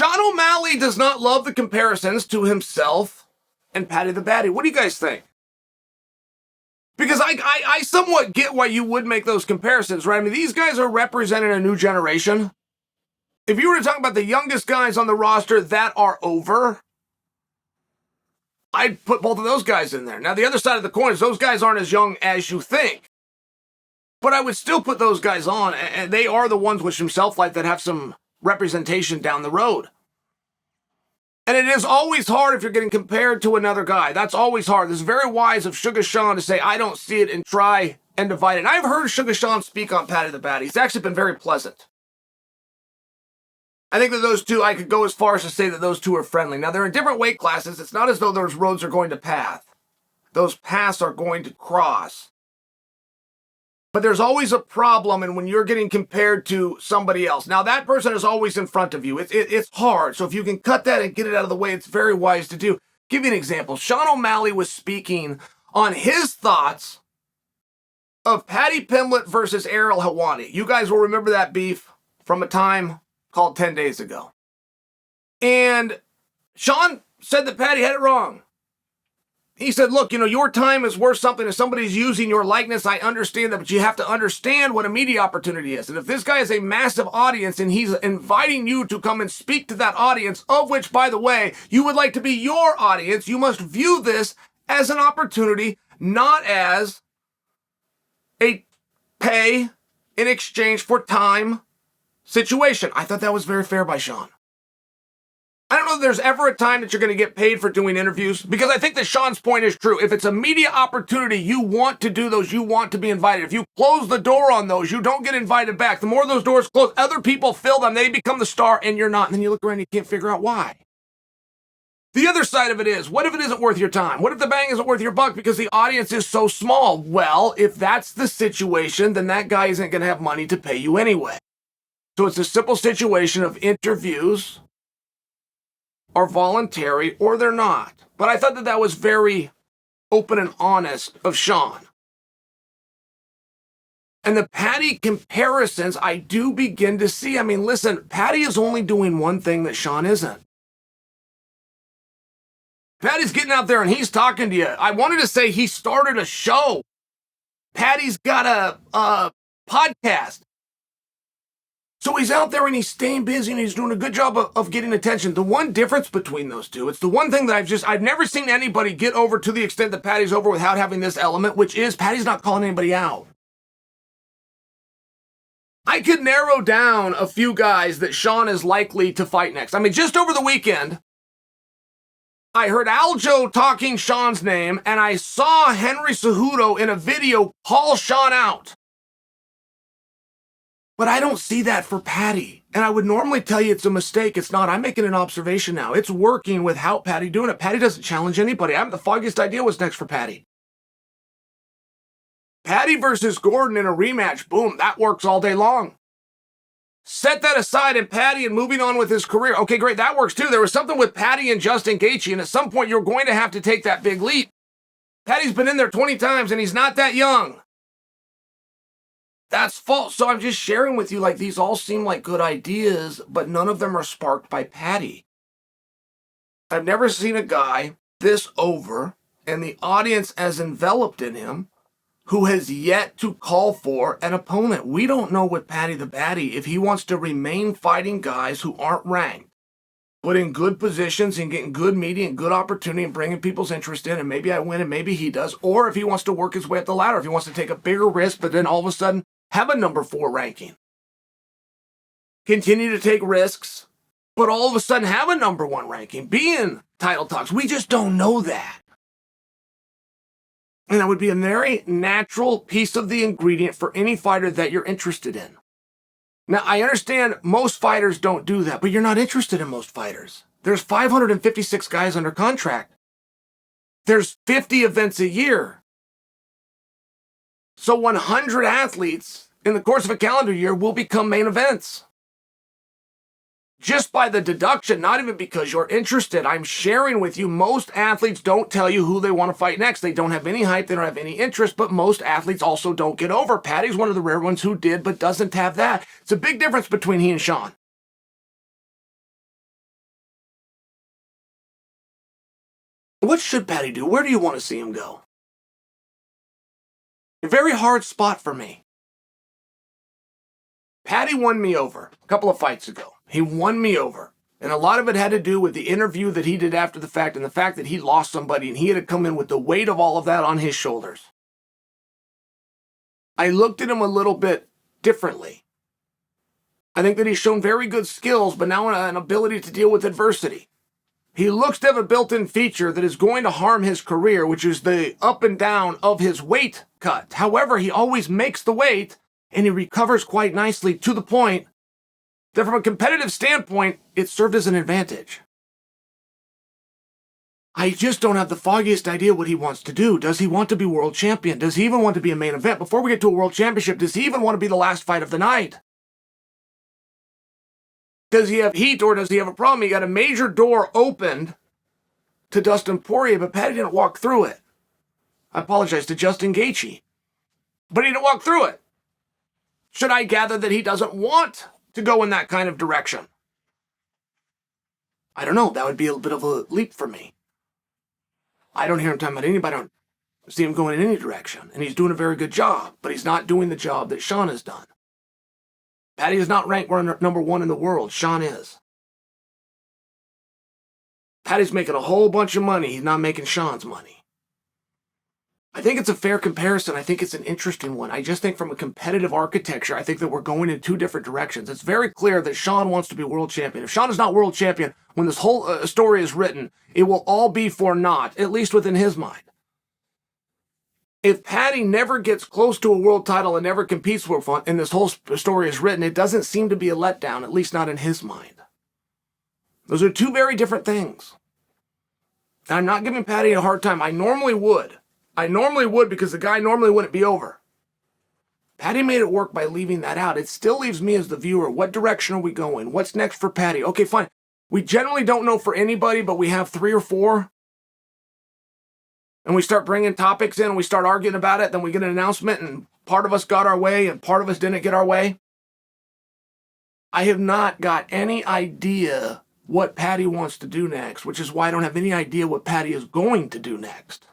Sean O'Malley does not love the comparisons to himself and Paddy the Baddy. What do you guys think? Because I somewhat get why you would make those comparisons, right? I mean, these guys are representing a new generation. If you were to talk about the youngest guys on the roster that are over, I'd put both of those guys in there. Now, the other side of the coin is those guys aren't as young as you think. But I would still put those guys on, and they are the ones with some shelf-life that have some representation down the road. And it is always hard if you're getting compared to another guy. That's always hard. It's very wise of Suga Sean to say, I don't see it, and try and divide it. And I've heard Suga Sean speak on Paddy the Baddy. It's actually been very pleasant. I think that those two, I could go as far as to say that those two are friendly. Now, they're in different weight classes. It's not as though those roads are going to path. Those paths are going to cross. But there's always a problem and when you're getting compared to somebody else. Now, that person is always in front of you. It's hard. So if you can cut that and get it out of the way, it's very wise to do. Give you an example. Sean O'Malley was speaking on his thoughts of Paddy Pimblett versus Ariel Helwani. You guys will remember that beef from a time called 10 days ago. And Sean said that Paddy had it wrong. He said, look, your time is worth something. If somebody's using your likeness, I understand that, but you have to understand what a media opportunity is. And if this guy has a massive audience and he's inviting you to come and speak to that audience, of which, by the way, you would like to be your audience, you must view this as an opportunity, not as a pay in exchange for time situation. I thought that was very fair by Sean. I don't know if there's ever a time that you're going to get paid for doing interviews, because I think that Sean's point is true. If it's a media opportunity, you want to do those, you want to be invited. If you close the door on those, you don't get invited back. The more those doors close, other people fill them, they become the star, and you're not. And then you look around and you can't figure out why. The other side of it is, what if it isn't worth your time? What if the bang isn't worth your buck because the audience is so small? Well, if that's the situation, then that guy isn't going to have money to pay you anyway. So it's a simple situation of interviews are voluntary or they're not. But I thought that that was very open and honest of Sean. And the Paddy comparisons, I do begin to see. I mean, listen, Paddy is only doing one thing that Sean isn't. Paddy's getting out there and he's talking to you. I wanted to say he started a show. Paddy's got a podcast. So he's out there and he's staying busy and he's doing a good job of getting attention. The one difference between those two, it's the one thing that I've never seen anybody get over to the extent that Paddy's over without having this element, which is Paddy's not calling anybody out. I could narrow down a few guys that Sean is likely to fight next. I mean, just over the weekend, I heard Aljo talking Sean's name and I saw Henry Cejudo in a video call Sean out. But I don't see that for Paddy. And I would normally tell you it's a mistake. It's not. I'm making an observation now. It's working without Paddy doing it. Paddy doesn't challenge anybody. I have the foggiest idea what's next for Paddy. Paddy versus Gordon in a rematch. Boom. That works all day long. Set that aside and Paddy and moving on with his career. Okay, great. That works too. There was something with Paddy and Justin Gaethje, and at some point you're going to have to take that big leap. Paddy's been in there 20 times and he's not that young. That's false. So I'm just sharing with you, like, these all seem like good ideas, but none of them are sparked by Paddy. I've never seen a guy this over and the audience as enveloped in him who has yet to call for an opponent. We don't know with Paddy the Baddy if he wants to remain fighting guys who aren't ranked, but in good positions and getting good media and good opportunity and bringing people's interest in, and maybe I win and maybe he does, or if he wants to work his way up the ladder, if he wants to take a bigger risk, but then all of a sudden have a number 4 ranking. Continue to take risks, but all of a sudden have a number 1 ranking, be in title talks. We just don't know that. And that would be a very natural piece of the ingredient for any fighter that you're interested in. Now, I understand most fighters don't do that, but you're not interested in most fighters. There's 556 guys under contract. There's 50 events a year. So 100 athletes in the course of a calendar year will become main events. Just by the deduction, not even because you're interested. I'm sharing with you, most athletes don't tell you who they want to fight next. They don't have any hype, they don't have any interest, but most athletes also don't get over. Paddy's one of the rare ones who did, but doesn't have that. It's a big difference between he and Sean. What should Paddy do? Where do you want to see him go? A very hard spot for me. Paddy won me over a couple of fights ago. He won me over. And a lot of it had to do with the interview that he did after the fact and the fact that he lost somebody and he had to come in with the weight of all of that on his shoulders. I looked at him a little bit differently. I think that he's shown very good skills, but now an ability to deal with adversity. He looks to have a built-in feature that is going to harm his career, which is the up and down of his weight cut. However, he always makes the weight and he recovers quite nicely to the point that from a competitive standpoint, it served as an advantage. I just don't have the foggiest idea what he wants to do. Does he want to be world champion? Does he even want to be a main event? Before we get to a world championship, does he even want to be the last fight of the night? Does he have heat or does he have a problem? He got a major door opened to Dustin Poirier, but Paddy didn't walk through it. I apologize to Justin Gaethje, but he didn't walk through it. Should I gather that he doesn't want to go in that kind of direction? I don't know. That would be a bit of a leap for me. I don't hear him talking about anybody. I don't see him going in any direction. And he's doing a very good job, but he's not doing the job that Sean has done. Paddy is not ranked number one in the world. Sean is. Paddy's making a whole bunch of money. He's not making Sean's money. I think it's a fair comparison. I think it's an interesting one. I just think from a competitive architecture, I think that we're going in two different directions. It's very clear that Sean wants to be world champion. If Sean is not world champion, when this whole story is written, it will all be for naught, at least within his mind. If Paddy never gets close to a world title and never competes for one, and this whole story is written, it doesn't seem to be a letdown, at least not in his mind. Those are two very different things. I'm not giving Paddy a hard time. I normally would because the guy normally wouldn't be over. Paddy made it work by leaving that out. It still leaves me as the viewer. What direction are we going? What's next for Paddy? Okay, fine. We generally don't know for anybody, but we have 3 or 4. And we start bringing topics in and we start arguing about it. Then we get an announcement and part of us got our way and part of us didn't get our way. I have not got any idea what Paddy wants to do next, which is why I don't have any idea what Paddy is going to do next.